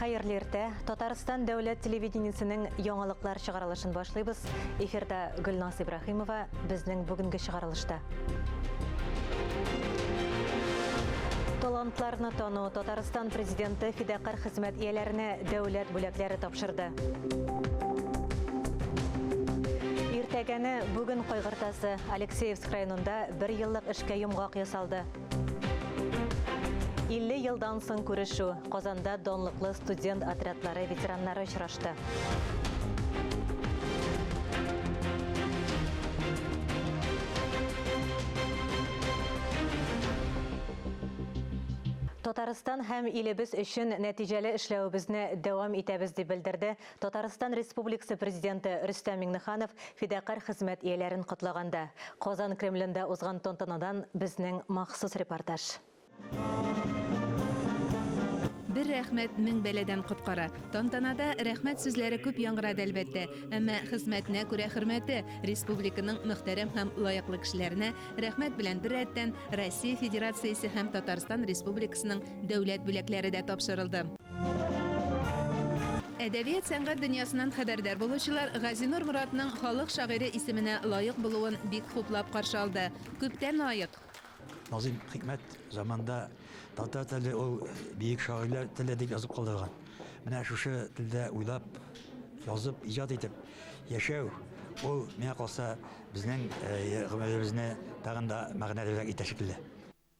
Хайырлы иртә. Татарстан дәүләт телевидениесенең яңалыклар чыгарылышын башлыйбыз. Эфирда Гөлназ Ибрахимова безнең бүгенге чыгарылышта. Талантларны тану Татарстан президенты фидакарь хезмәт ияләренә дәүләт бүләкләре тапшырды. Иртәгәне бүген кайгыртасы Алексеевск районында 1 еллык эшкә йомгак ясалды. 50 елдан соң күрешү. Казанда донлыклы студент отрядлары ветераннары очрашты. Татарстан һәм илебез өчен нәтиҗәле эшләвебезне дәвам итәбез дип белдерде Татарстан Республикасы президенты Рөстәм Миңнеханов фидакарь хезмәт ияләрен кутлаганда. Казан Кремлендә узган тантанадан безнең махсус репортаж. Bir рәхмәт мең бәләдән коткара. Тантанада рәхмәт сүзләре күп яңгырады әлбәттә, әмма хезмәтенә күрә хөрмәте республиканың мөхтәрәм һәм лаеклы кешеләренә рәхмәт белән бер рәттән Россия Федерациясе һәм Татарстан Республикасының дәүләт бүләкләре дә тапшырылды. Әдәбият сәнгать дөньясыннан хәбәрдар булучылар Газинур Моратның халык шагыйре исеменә лаек булуын бик хуплап каршы алды. Күптән лаек. Назим Хикмәт заманда татар теле ул бийек шагыйрьләр теле дип язып калдырган. Менә шушы телдә уйлап, язып, иҗат итеп яшәү ул миңа калса безнең гомеребезне тагын да мәгънәлерәк итә шикелле.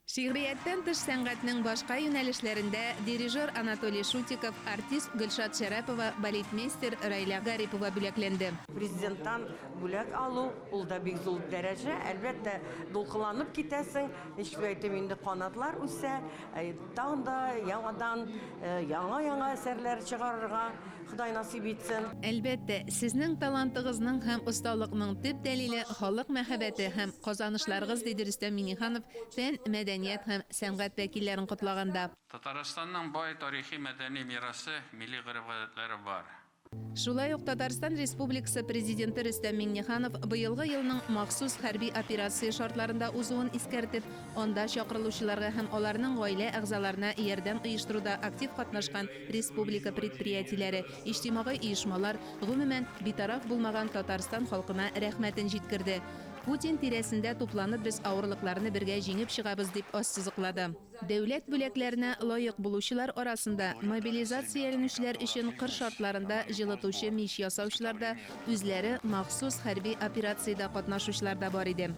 Шигърияттан тыш сәнгатьнең башка юнәлешләрендә дирижер Анатолий Шутиков, артист Гөлшат Шәрәпова, балетмейстер Райля Гарипова бүләкләнде. Президенттан бүләк алу, ул да бик зур дәрәҗә. Әлбәттә, дулкынланып китәсең. Ничек әйтим инде, канатлар үсә. Тагын да яңадан яңа әсәрләр чыгарырга Худай насип итсен. Әлбәттә, сезнең талантыгызның һәм осталыкның төп дәлиле халык мәхәббәте һәм казанышларыгыз, диде Рөстәм Миңнеханов фән, мәдәният һәм сәнгать вәкилләрен кутлаганда. Татарстанның бай тарихи мәдәни мирасы, милли гореф-гадәтләре бар. Шулай ук Татарстан Республикасы президенты Рөстәм Миңнеханов быелгы елның махсус хәрби операция шартларында узуын искәртеп, анда чакырылучыларга һәм аларның гаилә әгъзаларына ярдәм оештыруда актив катнашкан республика предприятиеләре, иҗтимагый оешмалар, гомумән битараф булмаган Татарстан халкына рәхмәтен җиткерде. Путин тирәсендә тупланып без авырлыкларны бергә җиңеп чыгабыз дип ассызыклады. Дәүләт бүләкләренә лаек булучылар арасында мобилизацияләнүчеләр өчен кыр шартларында җылытучы мич ясаучылар да, үзләре махсус хәрби операциядә катнашучылар да бар иде.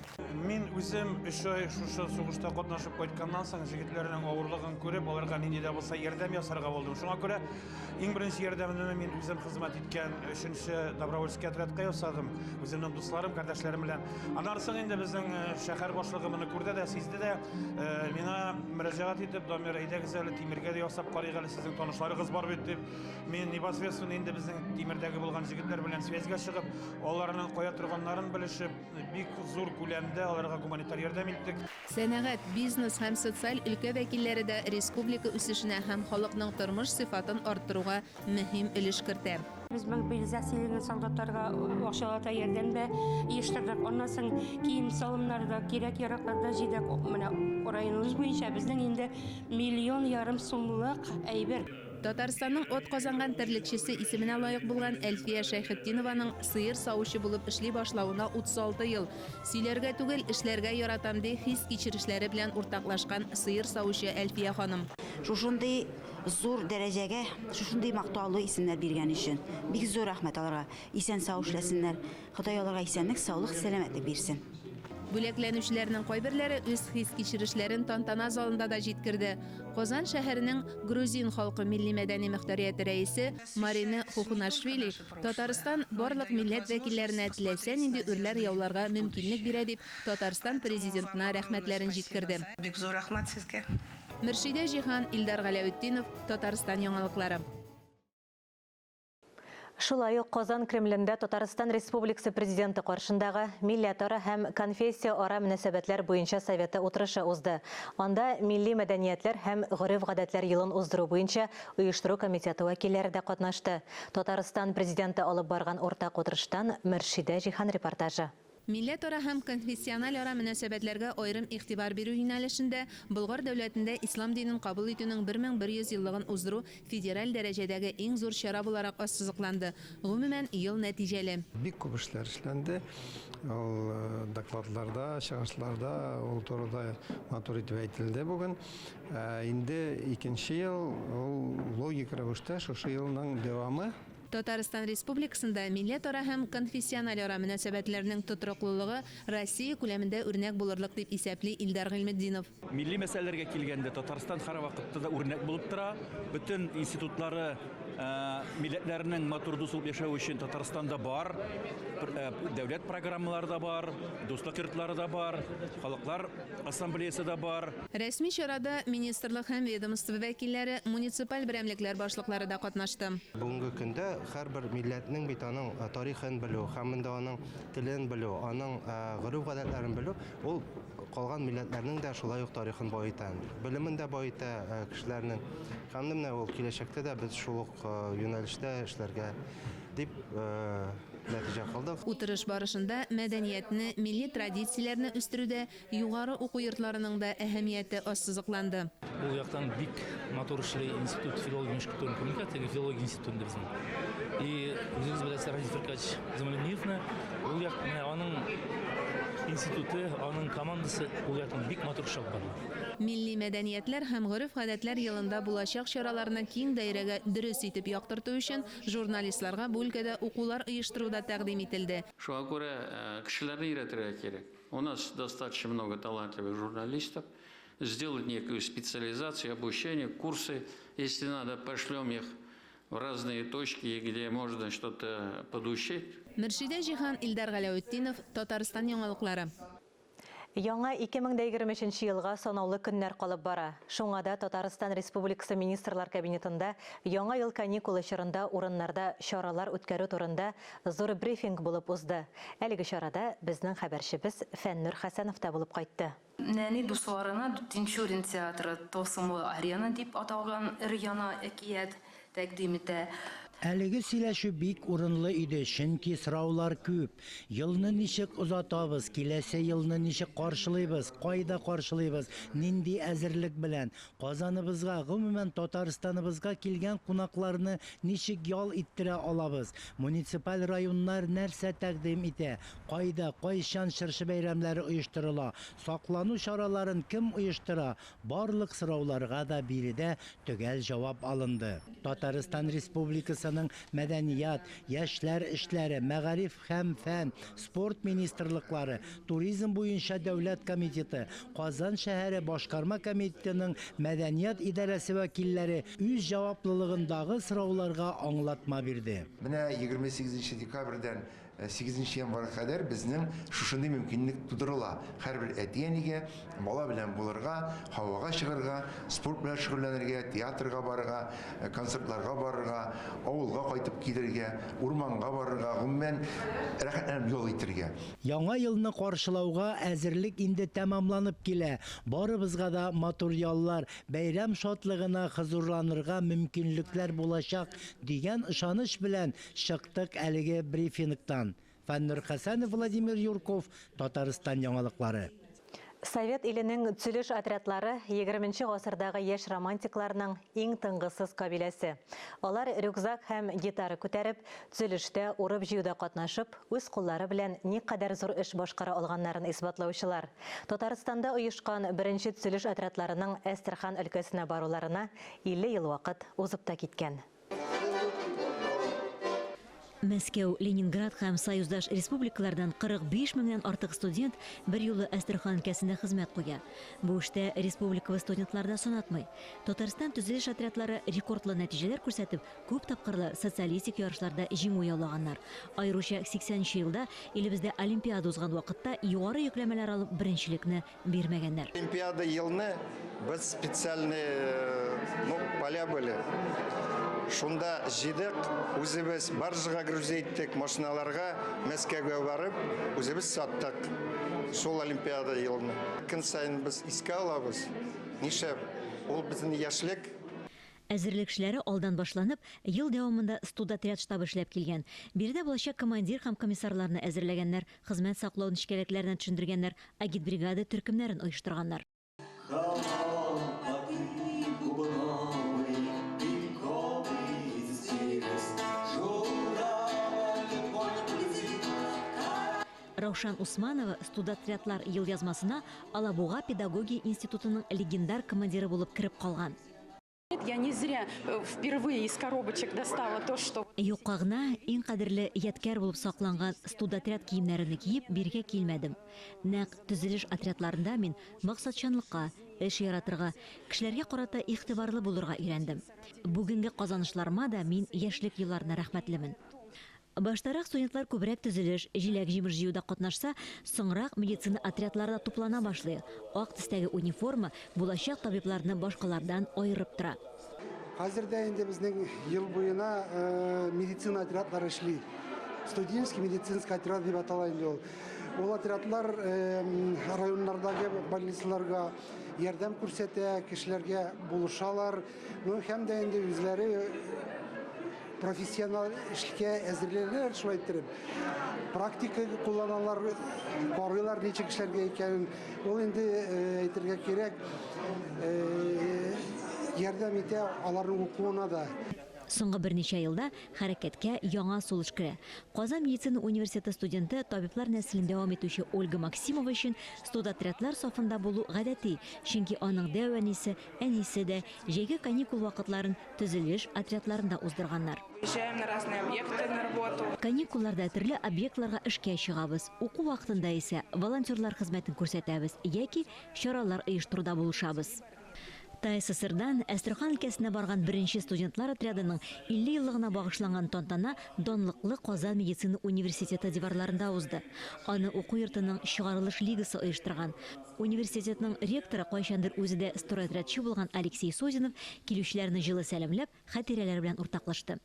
Мин үзем 3 ай шушы сугышта катнашып кайтканнан соң җегетләрнең авырлыгын күреп, аларга нинди дә булса ярдәм ясарга булдым. Шуңа күрә иң беренче ярдәмне мин үзем хезмәт иткән 3-нче добровольский отрядка ясадым. Үземнең дусларым, кардәшләрем белән. Аннан соң инде безнең шәһәр башлыгы моны күрде дә, сизде дә, миңа мөрәҗәгать итеп, Дамир әйдәгез әле Тимергә дә ясап карыйк әле, сезнең танышларыгыз бар бит дип. Мин непосредственно инде безнең Тимердәге булган җегетләр белән связьга чыгып, аларның кая торганнарын белешеп, бик зур күләмдә аларга гуманитар ярдәм иттек. Сәнәгать, бизнес һәм социаль өлкә вәкилләре дә республика үсешенә һәм халыкның тормыш сыйфатын арттыруга мөһим өлеш кертә. Biz mobilizatsiyalangan солдаттарга акчалата ярдәмдә оештырдык. Аннан соң кием салымнарда, кирәк-яракларда җидек. Менә районыбыз буенча безнең инде 1,5 миллион сумлык әйбер. Татарстанның от казанган терлекчесе исеменә лаек булган Әлфия Шәйхетдинованың сыер саучы булып эшли башлавына 36 ел. Сөйләргә түгел, эшләргә яратам ди хис кичерешләре белән уртаклашкан сыер саучы Әлфия ханым. Шушындый зур дәрәҗәгә, шушындый мактаулы исемнәр биргән өчен бик зур рәхмәт аларга. Исән сау эшләсеннәр. Ходай аларга исәнлек, саулык, сәламәтлек бирсен. Бүләкләнүчеләрнең кайберләре үз хис кичерешләрен тантана залында да җиткерде. Казан шәһәренең грузин халкы милли мәдәни мөхтәрияте рәисе Марина Хухунашвили Татарстан барлык милләт вәкилләренә теләсә нинди үрләр яуларга мөмкинлек бирә дип Татарстан президентына рәхмәтләрен җиткерде. Бик зур рәхмәт сезгә. Мөршидә Җиһан, Илдар Галәветдинов, Татарстан яңалыклары. Шулай ук Казан Кремлендә Татарстан Республикасы президенты каршындагы милләтара һәм конфессия-ара мөнәсәбәтләр буенча советы утырышы узды. Анда милли мәдәниятләр һәм гореф-гадәтләр елын уздыру буенча оештыру комитеты вәкилләре дә катнашты. Татарстан президенты алып барган уртак утырыштан Мөршидә Җиһан репортажы. Милләт-ара һәм конфессиональ-ара мөнәсәбәтләргә аерым игътибар бирү юнәлешендә Болгар дәүләтендә ислам динен кабул итүнең 1100 еллыгын уздыру федераль дәрәҗәдәге иң зур чара буларак ассызыкланды. Гомумән, ел нәтиҗәле. Бик күп эшләр эшләнде. Ул докладларда, чыгышларда, ул турыда матур итеп әйтелде бүген. Инде икенче ел ул логик рәвештә шушы елның дәвамы. Татарстан Республикасында милләт-ара һәм конфессиональ-ара мөнәсәбәтләрнең тотрыклылыгы Россия күләмендә үрнәк булырлык дип исәпли Илдар Гыйлметдинов. Милли мәсьәләләргә килгәндә Татарстан һәр вакытта да үрнәк булып тора. Бөтен институтлары милләтләрнең матур дусып яшәү өчен Татарстанда бар. Дәүләт программалары да бар, дуслык йортлары да бар, халыклар ассамблеясы да бар. Рәсми чарада министрлык һәм ведомство вәкилләре, муниципаль берәмлекләр башлыклары да катнашты. Бүгенге көндә һәрбер милләтнең бит аның тарихын белү, һәм инде аның телен белү, аның гореф-гадәтләрен белү, ул калган милләтләрнең дә шулай ук тарихын баита, белемен дә баита кешеләрнең. Һәм менә ул киләчәктә дә без шул ук юнәлештә эшләргә дип нәтиҗә кылдык. Утырыш барышында мәдәниятне, милли традицияләрне үстерүдә югары уку йортларының да әһәмияте ассызыкланды. Бу яктан бик матур эшләй институт филология культуры коммуникация, филология институтында безнең. И үзегез беләсез Радис Феркач Замалиевны, ул якны аның институты, аның командасы ул яктан бик матур эшләп барды. Милли мәдәниятләр һәм гореф-гадәтләр елында булачак чараларны киң даирәгә дөрес итеп яктырту өчен журналистларга бу өлкәдә укулар оештыруда тәкъдим ителде. Шуңа күрә кешеләрне өйрәтергә кирәк. У нас достаточно много талантливых журналистов. Сделать некую специализацию, обучение, курсы. Если надо, пошлем их в разные точки, где можно что-то подучить. Мөршидә Җиһан, Илдар Галәветдинов, Татарстан яңалыклары. Яңа 2023 елга санаулы көннәр калып бара. Шуңа да Татарстан Республикасы министрлар кабинетында яңа ел каникулы чорында урыннарда чаралар үткәрү турында зур брифинг булып узды. Әлеге чарада безнең хәбәрчебез Фәннур Хәсәнов та булып кайтты. Нәни дусларына Тинчурин театры Тосымлы арена дип аталган өр-яңа әкият тәкъдим итә. Әлеге сөйләшү бик урынлы иде, чөнки сораулар күп. Елны ничек узатабыз, киләсе елны ничек каршылыйбыз, кайда каршылыйбыз, нинди әзерлек белән, Казаныбызга, гомумән Татарстаныбызга килгән кунакларны ничек ял иттерә алабыз, муниципаль районнар нәрсә тәкъдим итә, кайда, кайчан чыршы бәйрәмләре оештырыла, саклану чараларын кем оештыра, барлык сорауларга да биредә төгәл җавап алынды. Татарстан Республикасы мәдәният, яшьләр эшләре, мәгариф һәм фән, спорт министрлыклары, туризм буенча дәүләт комитеты, Казан шәһәре башкарма комитетының мәдәният идарәсе вәкилләре үз җаваплылыгындагы сорауларга аңлатма бирде. Менә 28 декабрьдән 8 январьга кадәр безнең шушындый мөмкинлек тудырыла. Һәрбер әтиянигә бала белән булырга, һавага чыгарга, спорт белән шөгыльләнергә, театрга барырга, концертларга барырга, авылга кайтып килергә, урманга барырга, гомумән рәхәтләнеп ял итәргә. Яңа елны каршылауга әзерлек инде тәмамланып килә. Барыбызга да матур яллар, бәйрәм шатлыгына хозурланырга мөмкинлекләр булачак дигән ышаныч белән чыктык әлеге брифингтан. Фәннур Хәсәнов, Владимир Юрков, Татарстан яңалыклары. Совет иленең төзелеш отрядлары 20 гасырдагы яшь романтикларның иң тыңгысыз кабиләсе. Алар рюкзак һәм гитара күтәреп, төзелештә урып җыюда катнашып, үз куллары белән никадәр зур эш башкара алганнарын исбатлаучылар. Татарстанда оешкан беренче төзелеш отрядларының Әстерхан өлкәсенә баруларына 50 ел вакыт узып та киткән. Мәскәү, Ленинград һәм союздаш республикалардан 45 меңнән артык студент бер юлы Әстерхан өлкәсендә хезмәт куя. Бу эштә республикалы студентлар да санатмый. Татарстан төзелеш отрядлары рекордлы нәтиҗәләр күрсәтеп, күп тапкырлы социалистик ярышларда җиңү яулаганнар. Айруча 80нче елда илебездә Олимпиада узган вакытта югары йөкләмәләр алып беренчелекне бирмәгәннәр. Олимпиада елны без специальные поля были. Шунда җидек, үзебез баржага грузиттек, машиналарга Мәскәүгә барып, үзебез саттык. Шул Олимпиада елны. Көн сайын без искә алабыз. Нишләп? Ул безнең яшьлек. Әзерлек эшләре алдан башланып, ел дәвамында студотряд штабы эшләп килгән. Биредә булачак командир һәм комиссарларны әзерләгәннәр, хезмәт саклау нечкәлекләрен төшендергәннәр, агитбригада төркемнәрен оештырганнар. Раушан Усманова студотрядлар ел язмасына Алабуга педагогия институтының легендар командиры булып кирип калган. Я не зря впервые из коробочек достала то, что... Юкка гына иң кадерле ядкәр булып сакланган студотряд киемнәрен киеп биргә килмәдем. Нәкъ төзелеш отрядларында мин максатчанлыкка, эш яратырга, кешеләргә карата игътибарлы булырга өйрәндем. Бүгенге казанышларыма да мин яшьлек елларына рәхмәтлемен. Баштарак студентлар күбрәк төзелеш, җиләк-җимеш җыюда катнашса, соңрак медицина отрядларында туплана башлый. Ак төстәге униформа булачак табибларны башкалардан аерып тора. Хәзердә инде безнең ел буена медицина отрядлары эшли. Студенческий медицинский отряд дип атала инде ул. Ул отрядлар районнардагы больницаларга ярдәм күрсәтә, кешеләргә булышалар. Һәм дә инде үзләре профессионал эшкә әзерләнәләр, шулай итеп. Практика кулланалар, карыйлар ничек эшләргә икәнен. Ул инде әйтергә кирәк, ярдәм итә аларның укуына да. Соңгы берничә елда хәрәкәткә яңа сулыш керә. Казан медицина университеты студенты, табиблар нәселен дәвам итүче Ольга Максимова өчен студотрядлар сафында булу гадәти, чөнки аның дәванисе, әнисе дә җәйге каникул вакытларын төзелеш отрядларында уздырганнар. Приезжаем на разные объекты на работу. Каникулларда төрле объектларга эшкә чыгабыз. Уку вакытында исә волонтерлар хезмәтен күрсәтәбез яки чаралар оештыруда булышабыз. ТССРдан Әстерхан өлкәсенә барган беренче студентлар отрядының 50 еллыгына багышланган тантана данлыклы Казан медицина университеты диварларында узды. Аны уку йортының чыгарылыш лигасы оештырган. Университетның ректоры кайчандыр үзе дә студотрядчы булган Алексей Созинов килүчеләрне җылы сәламләп, хатирәләр белән уртаклашты.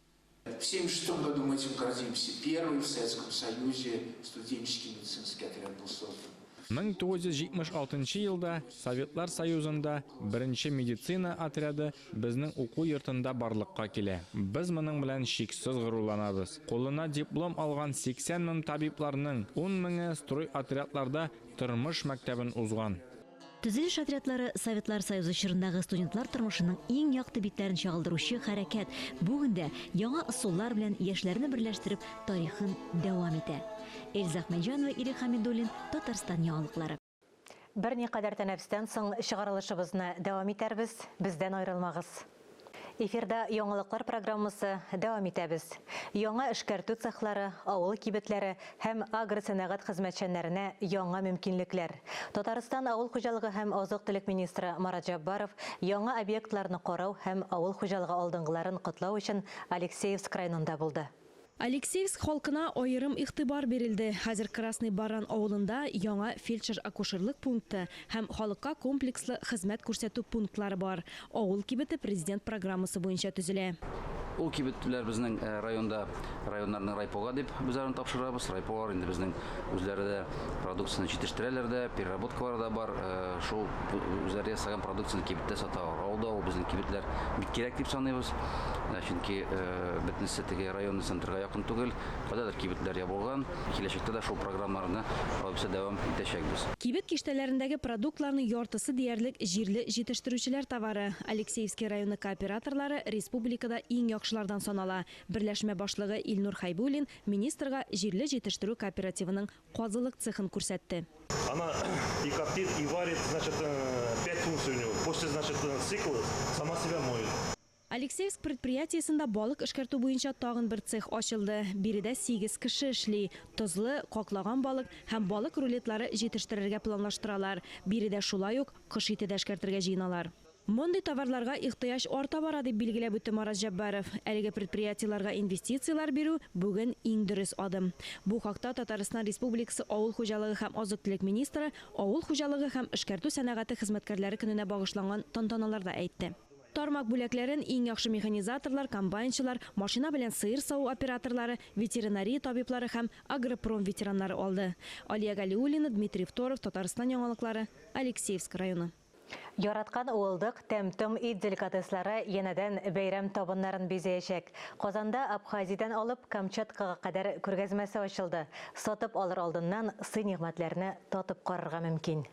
В 1976 году мы этим гордимся. Первый в Советском Союзе студенческий медицинский отряд был создан. 1976 елда Советлар Союзында беренче медицина отряды безнең уку йортында барлыкка килә. Без моның белән шиксез горурланабыз. Кулына диплом алган 80 мең табибларның 10 меңе строй отрядларда тормыш мәктәбен узган. Төзелеш отрядлары Советлар Союзы чорындагы студентлар тормышының иң якты битләрен чагылдыручы хәрәкәт. Бүгендә яңа ысуллар белән яшьләрне берләштереп тарихын дәвам итә. Эльза Ахмеджанова, Ирек Хамидуллин, Татарстан яңалыклары. Берникадәр тәнәфестән соң чыгарылышыбызны дәвам итәрбез, бездән аерылмагыз. Эфирда яңалыклар программасы дәвам итәбез. Яңа эшкәртү цехлары, авыл кибетләре һәм агросәнәгать хезмәтчәннәренә яңа мөмкинлекләр. Татарстан авыл хуҗалыгы һәм азык-төлек министры Марат Җаббаров яңа объектларны карау һәм авыл хуҗалыгы алдынгыларын котлау өчен Алексеевск районында булды. Алексеевск халкына айырым игътибар бирелде. Хәзер Красный Баран авылында яңа фельдшер-акушерлык пункты һәм халыкка комплекслы хезмәт күрсәтү пунктлары бар. Авыл кибете президент программасы буенча төзелә. Ул кибетләр безнең районнарның райпога дип безләрен тапшырабыз. Райполар инде безнең үзләре дә продукцияны җитештерәләр дә, переработкалар да бар. Шул үзләре ясаган продукцияны кибеттә саталар. Авылда ул безнең кибетләр бик кирәк дип саныйбыз. Чөнки бөтенесе теге районный центрга якын түгел, кадәр кибетләр ябылган. Киләчәктә дә шул программаларны алып дәвам итәчәкбез. Кибет киштәләрендәге продуктларның яртысы диярлек җирле җитештерүчеләр товары. Алексеевский районы кооператорлары республикада иң яхшылардан санала. Берләшмә башлыгы Илнур Хайбуллин министрга җирле җитештерү кооперативының казылык цехын күрсәтте. Она и коптит, и варит, значит, 5 функций у него. После, значит, цикла сама себя моет. Алексеевск предприятиесында балык эшкәртү буенча тагын бер цех ачылды. Биредә 8 кеше эшли. Тозлы, каклаган балык һәм балык рулетлары җитештерергә планлаштыралар. Биредә шулай ук кыш ите дә эшкәртергә җыйналар. Мондый товарларга ихтыяҗ арта бара дип билгеләп үтте Марат Җаббаров. Әлеге предприятиеларга инвестициялар бирү бүген иң дөрес адым. Бу хакта Татарстан Республикасы авыл хуҗалыгы һәм азык-төлек министры авыл хуҗалыгы һәм эшкәртү сәнәгате хезмәткәрләре көненә багышланган тантаналарда әйтте. Тармак бүләкләрен иң яхшы механизаторлар, комбайнчылар, машина белән сыер сау операторлары, ветеринария табиблары һәм агропром ветераннары алды. Алия Галиуллина, Дмитрий Второв, Татарстан яңалыклары, Алексеевск районы. Яраткан уылдык тәм-тüm ит деликатеслары енәдән бәйрәм табыннарын бизәячәк. Казанда Абхазиядән алып Камчаткага кадәр күргәзмәсе ачылды. Сатып алыр алдыннан сый нигъмәтләрне татып карарга мөмкин.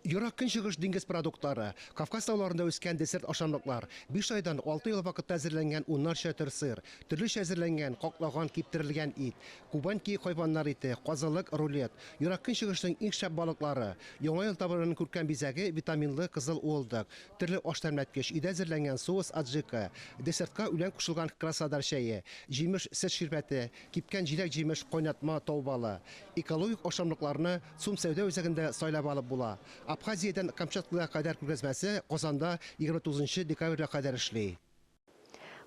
Ерак көнчыгыш диңгез продуктлары, Кавказ тауларында үскән десерт ашамлыклар, 5 айдан 6 ел вакытта әзерләнгән уннарча төр сыр, төрлечә әзерләнгән, каклаган, киптерелгән ит, Кубанки хайваннар ите, казылык, рулет, ерак көнчыгышның иң шәп балыклары, яңа ел табырының күркәм бизәге, витаминлы кызыл уылдык, төрле аш тәмләткеч, өйдә әзерләнгән соус аджика, десертка үлән кушылган красадар чәе, җимеш сөт ширбәте, кипкән җиләк җимеш кайнатма таубалы, экологик ашамлыкларны Сум сәүдә үзәгендә сайлап алып була. Абхазиядан Камчаткага кадәр күргәзмәсе Казанда 29 декабрьгә кадәр эшли.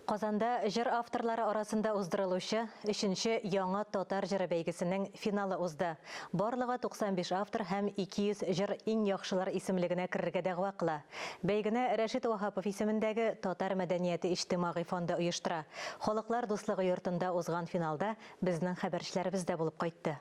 Казанда җыр авторлары арасында уздырылучы 3нче яңа татар җыры бәйгесенең финалы узды. Барлыгы 95 автор һәм 200 җыр иң яхшылар исемлегенә керергә дәгъва кыла. Бәйгене Рәшит Вахапов исемендәге Татар мәдәнияте иҗтимагый фонды оештыра. Халыклар дуслыгы йортында узган финалда безнең хәбәрчеләребез дә булып кайтты.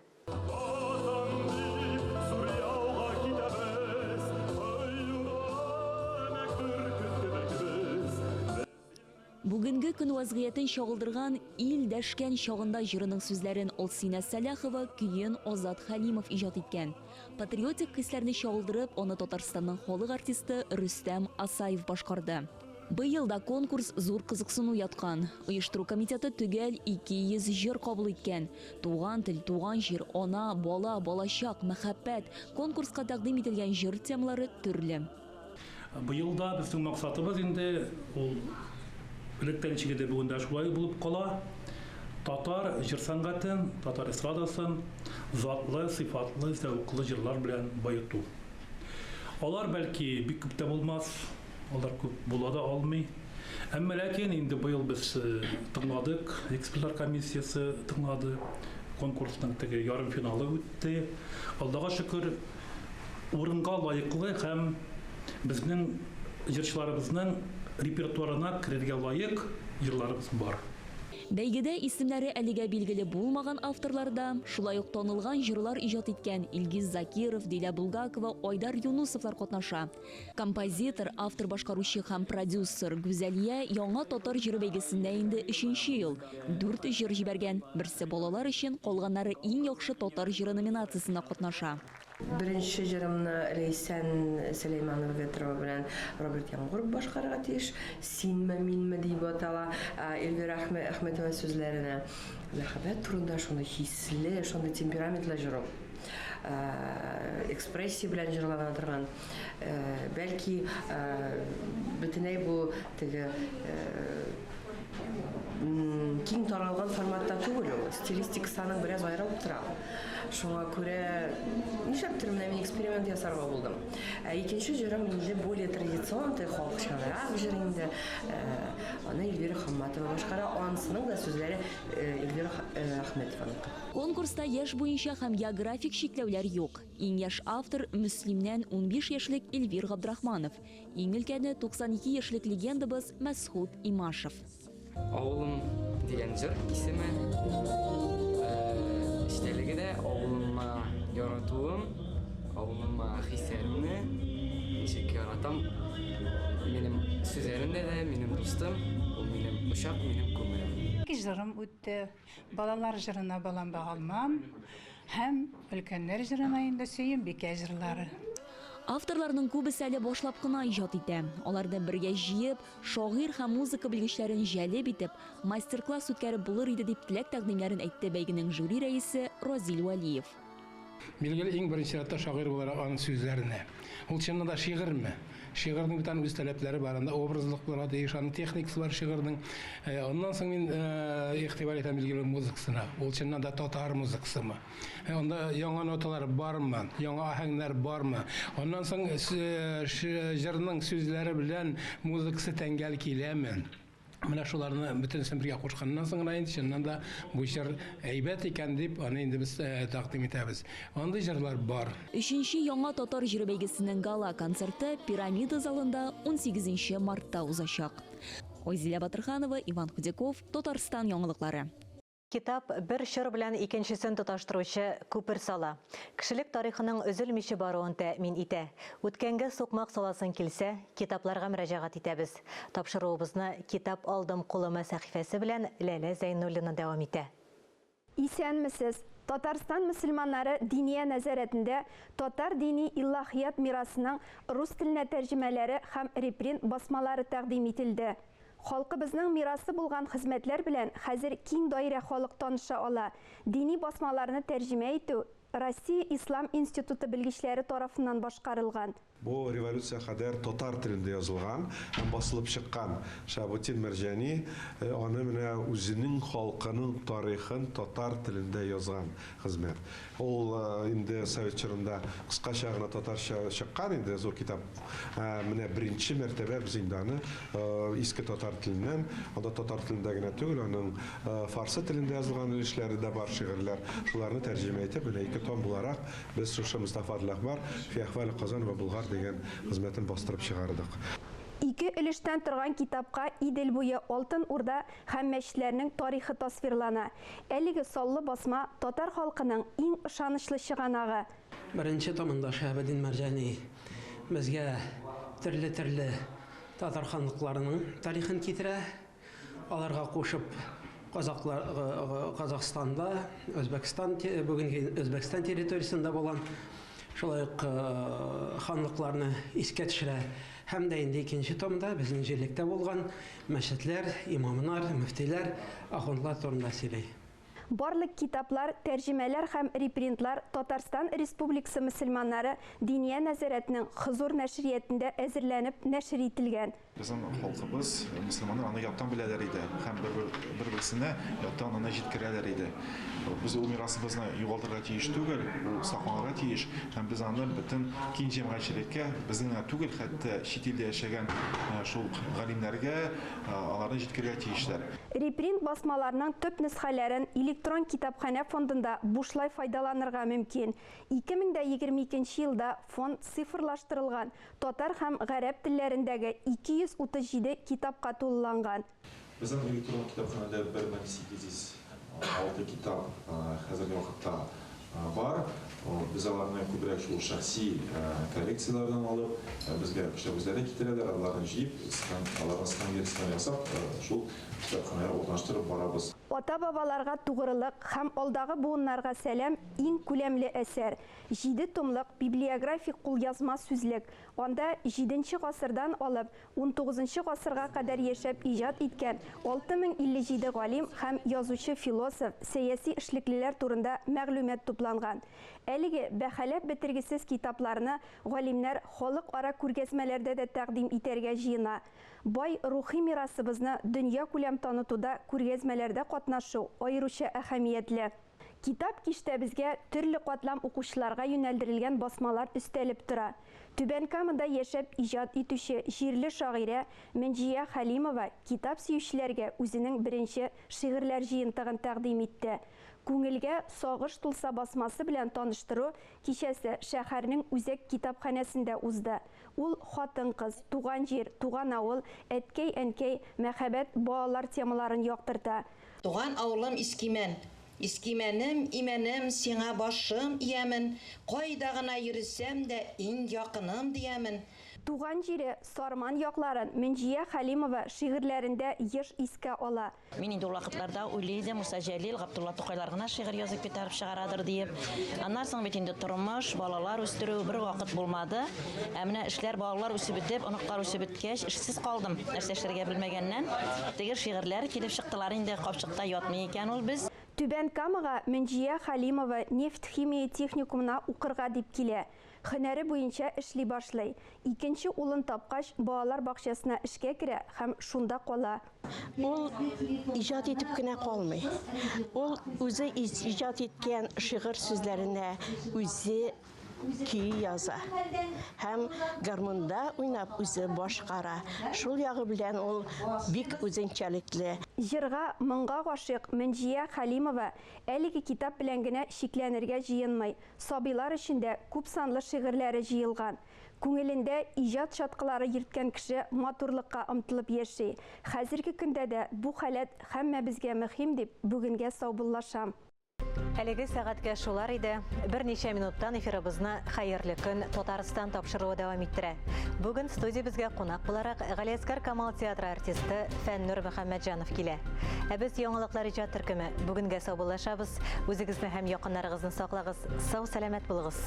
Бүгенге көн вазгыятын чагылдырган ил дәшкән чагында җырының сүзләрен Олсина Саляхова, көен Азат Халимов иҗат иткән. Патриотик хисләрне чагылдырып, аны Татарстанның халык артисты Рөстәм Асаев башкарды. Быел да конкурс зур кызыксыну яткан. Оештыру комитеты түгел 200 җыр кабул иткән. Туган тел, туган җир, ана, бала, балачак, мәхәббәт, конкурска тәкъдим ителгән җыр темалары төрле. Быел да безнең максатыбыз инде ул Электәнчегедә бүген дә шулай булып кала. Татар җыр сәнгатен, татар эстрадасын затлы, сыйфатлы, зәвыклы җырлар белән баету. Алар бәлки бик күп тә булмас, алар күп була да алмый. Әмма ләкин инде быел без тыңладык, экспертлар комиссиясе тыңлады, конкурсның теге ярым финалы үтте. Аллага шөкер, урынга лаеклы һәм безнең җырчыларыбызның репертуарына керергә лайык җырларыбыз бар. Бәйгедә исемнәре әлегә билгеле булмаган авторларда, шулай ук танылган җырлар иҗат иткән Илгиз Закиров, Диля Булгакова, Айдар Юнусовлар катнаша. Композитор, автор башкаручы һәм продюсер Гүзәлия яңа татар җыры бәйгесендә инде 3нче ел 4 җыр җибәргән. Берсе балалар өчен, калганнары иң яхшы татар җыры номинациясендә катнаша. Беренче җырымны Ләйсән Сөләйманова Ветрова белән Роберт Яңгуров башкарырга тиеш. Синме, минме дип атала Эльвира Әхмәтова сүзләренә. Мәхәббәт турында шундый хисле, шундый темпераментлы җыр. Экспрессия белән җырлана торган. Бәлки бөтенләй бу теге киң таралган форматта түгел ул. Стилистикасының бераз аерылып тора. Шуңа күрә нишләптер менә мин эксперимент ясарга булдым. Икенче җырым инде более традиционный халыкчанрак җыр инде. Аны Эльвира Хамматова башкара, анысының да сүзләре Эльвира Әхмәтованың. Конкурста яшь буенча һәм географик чикләүләр юк. Иң яшь автор Мөслимнән 15 яшьлек Эльвир Габдрахманов. Иң өлкәне 92 яшьлек легендабыз Мәсхүд Имашев. Авылым дигән җыр исеме. Эчтәлеге дә авылыма яратуым, авылыма хисләремне ничек яратам. Минем сүзләремдә дә минем дустым, ул минем ошак, минем күңелем. Җырым үтте. Балалар җырына балам багалмам һәм өлкәннәр җырына инде Сөембикә җырлары. Авторларның күбесе әле башлап кына иҗат итә. Аларда бергә җыеп, шагыйрь һәм музыка белгечләрен җәлеп итеп, мастер-класс үткәреп булыр иде дип теләк тәкъдимнәрен әйтте бәйгенең жюри рәисе Розил Валиев. Билгеле иң беренче рәттә шагыйрь буларак аның сүзләренә. Ул чыннан да шигырьме? Шигырьнең бит үз таләпләре бар, анда образлык була, аны техникасы бар шигырьнең. Оннан соң мин игътибар итәм билгеле музыкасына. Ул чыннан да татар музыкасымы? Анда яңа ноталар бармы? Яңа аһәңнәр бармы? Оннан соң җырның сүзләре белән музыкасы тәңгәл киләме? Менә шуларны бөтенсен бергә кушканнан соң инде чыннан да бу җыр әйбәт икән дип аны инде без тәкъдим итәбез. Андый җырлар бар. 3нче яңа татар җыры бәйгесенең гала концерты Пирамида залында 18 мартта узачак. Ойзилә Батырханова, Иван Худяков, Татарстан яңалыклары. Китап бер шыр белән икенчесен тоташтыручы күпер сала. Кешелек тарихының өзелмичә баруын тәэмин итә. Үткәнгә сукмак саласын килсә, китапларга мөрәҗәгать итәбез. Тапшыруыбызны китап алдым кулыма сәхифәсе белән Ләлә Зәйнуллина дәвам итә. Исәнмесез. Татарстан мөселманнары диния нәзәрәтендә татар дини илаһият мирасының рус теленә тәрҗемәләре һәм репринт басмалары тәкъдим ителде. Халкыбызның мирасы булган хезмәтләр белән хәзер киң даирә халык таныша ала. Дини басмаларны тәрҗемә итү Россия Ислам институты белгечләре тарафыннан башкарылган. Бу революция хәдәр татар телендә язылган һәм басылып чыккан. Шабутин Мәрҗани аны менә үзенең халкының тарихын татар телендә язган хезмәт. Ул инде совет чорында кыскача гына татарча чыккан инде зур китап. Менә беренче мәртәбә без инде аны иске татар теленнән, анда татар телендә генә түгел, аның фарсы телендә язылган эшләре дә бар, шигырьләр. Шуларны тәрҗемә итеп, менә ике том буларак без шушы Мустафа Әхмәр, Фи әхвал Казан ва Булгар дигән хезмәтен бастырып чыгардык. Ике өлештән торган китапка Идел буе Алтын Урда һәм мәчетләрнең тарихы тасвирлана. Әлеге саллы басма татар халкының иң ышанычлы чыганагы. Беренче томында Шәһабетдин Мәрҗани безгә төрле татар ханлыкларының тарихын китерә. Аларга кушып Казакстанда, бүгенге Өзбекстан территориясында булган шулай ханлыкларны искә төшерә. Һәм дә инде икенче томда безнең җирлектә булган мәчетләр, имамнар, мөфтиләр, ахунлар турында сөйләй. Барлык китаплар, тәрҗемәләр һәм репринтлар Татарстан Республикасы мөселманнары диния нәзарәтенең Хозур нәшриятендә әзерләнеп нәшр ителгән. Безнең халкыбыз, мөселманнар аны яттан беләләр иде, һәм бер-берсенә яттан аны җиткерәләр иде. Без ул мирасыбызны югалтырга тиеш түгел, ул сакланырга тиеш, һәм без аны бөтен киң җәмәгатьчелеккә, безнең түгел, хәтта чит илдә яшәгән шул галимнәргә аларны җиткерергә тиешләр. Репринт басмаларының төп нөсхәләрен электрон китапханә фондында бушлай файдаланырга мөмкин. 2022 елда фонд цифрлаштырылган, татар һәм гарәп телләрендәге 237 китапка тулыланган. Безнең электрон китапханәдә 1806 китап хәзерге вакытта бар. Biz аларны күбрәк шул шәхси коллекцияләрдән алып, безгә үзләре китерәләр, аларны җыеп, аларны сканерлар ясап, шул китапханәгә урнаштырып барабыз. Ата-бабаларга тугрылык һәм алдагы буыннарга сәлам иң күләмле әсәр. 7 томлык библиографик кулъязма сүзлек. Анда 7нче гасырдан алып 19нчы гасырга кадәр яшәп иҗат иткән 6057 галим һәм язучы философ, сәяси эшлеклеләр турында мәгълүмат тупланган. Әлеге бәһаләп бетергесез китапларны галимнәр халыкара күргәзмәләрдә дә тәкъдим итәргә җыена. Бай рухи мирасыбызны дөнья күләм танытуда күргәзмәләрдә катнашу аеруча әһәмиятле. Китап киштә безгә төрле катлам укучыларга юнәлдерелгән басмалар өстәлеп тора. Түбән Камада яшәп иҗат итүче җирле шагыйрә Мәнҗия Халимова китап сөючеләргә үзенең беренче шигырьләр җыентыгын тәкъдим итте. Күңелгә сагыш тулса басмасы белән таныштыру кичәсе шәһәрнең үзәк китапханәсендә узды. Ул хатын-кыз, туган җир, туган авыл, әткәй-әнкәй, мәхәббәт, балалар темаларын яктырта. Туган авылым Искимән. Искимәнем, имәнем, сиңа башым иямин, кайда гына йөрсәм дә иң якыным диямин. Туган җире Сарман якларын Мәнҗия Халимова шигырьләрендә еш искә ала. Мин инде ул вакытларда уйлыйдым, Муса Җәлил, Габдулла Тукайлар гына шигырь язып битәреп чыгарадыр дип. Аннан соң бит инде тормыш, балалар үстерү бер вакыт булмады. Ә менә эшләр балалар үсеп бетеп, оныклар үсеп беткәч, эшсез калдым. Нәрсә эшләргә белмәгәннән, теге шигырьләр килеп чыктылар инде, капчыкта ятмый икән ул без. Түбән Камага Мәнҗия Халимова нефть-химия техникумына укырга дип килә. Һөнәре буенча эшли башлый. Икенче улын тапкач, балалар бакчасына эшкә керә һәм шунда кала. Ул иҗат итеп кенә калмый. Ул үзе иҗат иткән шигырь сүзләренә үзе көй яза. Һәм гармунда уйнап үзе башкара. Шул ягы белән ул бик үзенчәлекле. Җырга моңга гашыйк Мәнҗия Халимова әлеге китап белән генә шикләнергә җыенмый. Сабыйлар өчен дә күп санлы шигырьләре җыелган. Күңелендә иҗат шаткылары йөрткән кеше матурлыкка омтылып яши. Хәзерге көндә дә бу халәт һәммәбезгә мөһим дип бүгенгә саубуллашам. Әлеге сәгатькә шулар иде. Берничә минуттан эфирыбызны хәерле көн Татарстан тапшыруы дәвам иттерә. Бүген студиябезгә кунак буларак Галиәскәр Камал театры артисты Фәннур Мөхәммәтҗанов килә. Ә без яңалыклар иҗат төркеме бүгенгә саубуллашабыз. Үзегезне һәм якыннарыгызны саклагыз. Сау, сәламәт булыгыз.